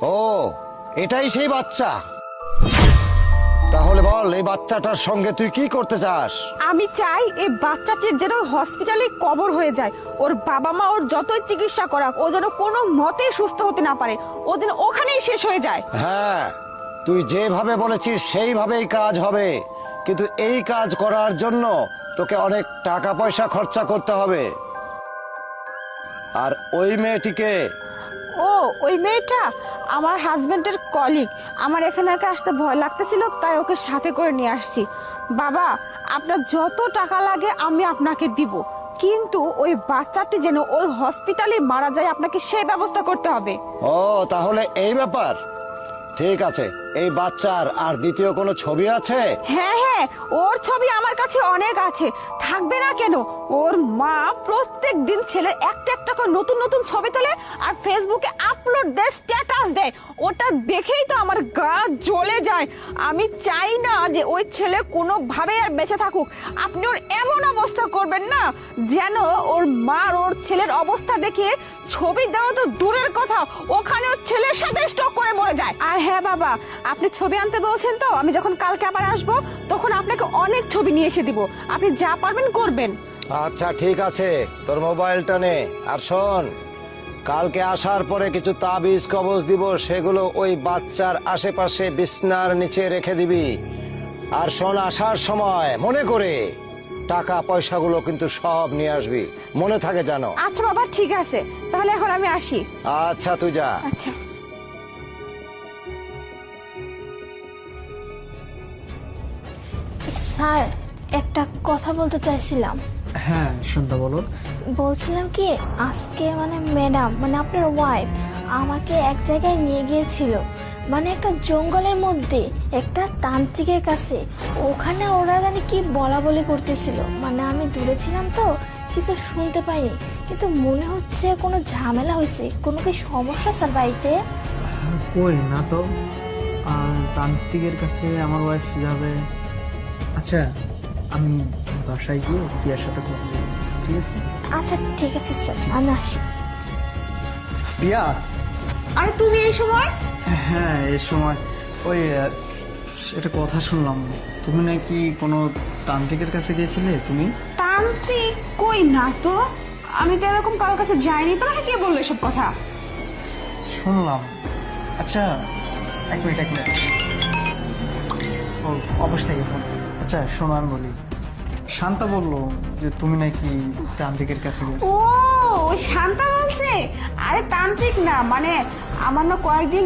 ও, এটাই সেই বাচ্চা। তাহলে বল, এই বাচ্চাটার সঙ্গে তুই কি করতে চাস? আমি চাই এই বাচ্চাটির যেন হসপিটালে কবর হয়ে যায়। ওর বাবা মা ওর যতই চিকিৎসা করাক, ও যেন কোনো মতেই সুস্থ হতে না পারে, ও যেন ওখানেই শেষ হয়ে যায়। হ্যাঁ, তুই যেভাবে বলেছিস সেইভাবেই কাজ হবে, কিন্তু এই কাজ করার জন্য তোকে অনেক টাকা পয়সা খরচা করতে হবে। আর ওই মেয়েটিকে? ও, ওই মেয়েটা আমার হাজবেন্ডের কলিগ। আমার এখানে একা আসতে ভয় লাগতেছিল, তাই ওকে সাথে করে নিয়ে আসছি। বাবা, আপনার যত টাকা লাগে আমি আপনাকে দিব, কিন্তু ওই বাচ্চাটি যেন ওই হসপিটালে মারা যায়, আপনাকে সেই ব্যবস্থা করতে হবে। ও, তাহলে এই ব্যাপার। ঠিক আছে, এই বাচ্চার আর দ্বিতীয় কোনো ছবি আছে? হ্যাঁ হ্যাঁ, ওর ছবি আমার কাছে অনেক আছে, থাকবে না কেন? ওর মা প্রত্যেক দিন ছেলের একটা একটা করে নতুন নতুন ছবি তোলে আর ফেসবুকে আপলোড দেয়, স্ট্যাটাস দেয়। ওটা দেখেই তো আমার গা জ্বলে যায়। আমি চাই না যে ওই ছেলে কোনোভাবে আর বেঁচে থাকুক। আপনি ওর এমন অবস্থা করবেন না যেন ওর মা ওর ছেলের অবস্থা দেখে ছবি দেওয়া তো দূরের কথা, ওখানে ওর ছেলের সাথে স্টক করে মরে যায়। আর হ্যাঁ বাবা, আপনি ছবি আনতে বলছেন তো, আমি যখন কালকে আবার আসবো তখন আপনাকে অনেক ছবি নিয়ে এসে দিব, আপনি যা পারবেন করবেন। আচ্ছা ঠিক আছে, তোর মোবাইলটা নে। আর শোন, কালকে আসার পরে কিছু তাবিজ কবজ দিব, সেগুলো ওই বাচ্চার আশেপাশে বিছনার নিচে রেখে দিবি। আর শোন, আসার সময় মনে করে টাকা পয়সাগুলো কিন্তু সব নিয়ে আসবি, মনে থাকে জানো? আচ্ছা বাবা, ঠিক আছে, তাহলে এখন আমি আসি। আচ্ছা, তুই যা। আচ্ছা। স্যার, একটা কথা বলতে চাইছিলাম। হ্যাঁ শুনতে বলো। বলছিলাম কি, আজকে ম্যাডাম আপনার ওয়াইফ আমাকে এক জায়গায় নিয়ে গিয়েছিল, একটা জঙ্গলের মধ্যে একটা তান্ত্রিকের কাছে। ওখানে ওরা জানি কি বলা বলি করতেছিল, আমি দূরে ছিলাম তো কিছু শুনতে পাইনি, কিন্তু মনে হচ্ছে কোনো ঝামেলা হয়েছে। কোনো কি সমস্যা স্যার বাড়িতে? কই না তো, আর তান্ত্রিকের কাছে আমার ওয়াইফ যাবে? আচ্ছা, আমি বাসায় গিয়ে প্রিয়ার সাথে কথা বলবো, ঠিক আছে? আচ্ছা ঠিক আছে স্যার, আমি আসি। প্রিয়া। আরে তুমি এই সময়? হ্যাঁ, এই সময় ওই একটা কথা শুনলাম, তুমি নাকি কোনো তান্ত্রিকের কাছে গিয়েছিলে। তুমি? তান্ত্রিক? কই না তো, আমি তো এরকম কারোর কাছে যাইনি। তোমাকে কে বললো এসব কথা? শুনলাম। আচ্ছা, এক মিনিট। ও অবশ থেকে ফোন। আচ্ছা শোনো, আমি বলি, শান্তা বললো যে তুমি নাকি তান্ত্রিকের কাছে গেছো। ও, ওই শান্তা বলছে? আরে তান্ত্রিক না, আমার না কয়েকদিন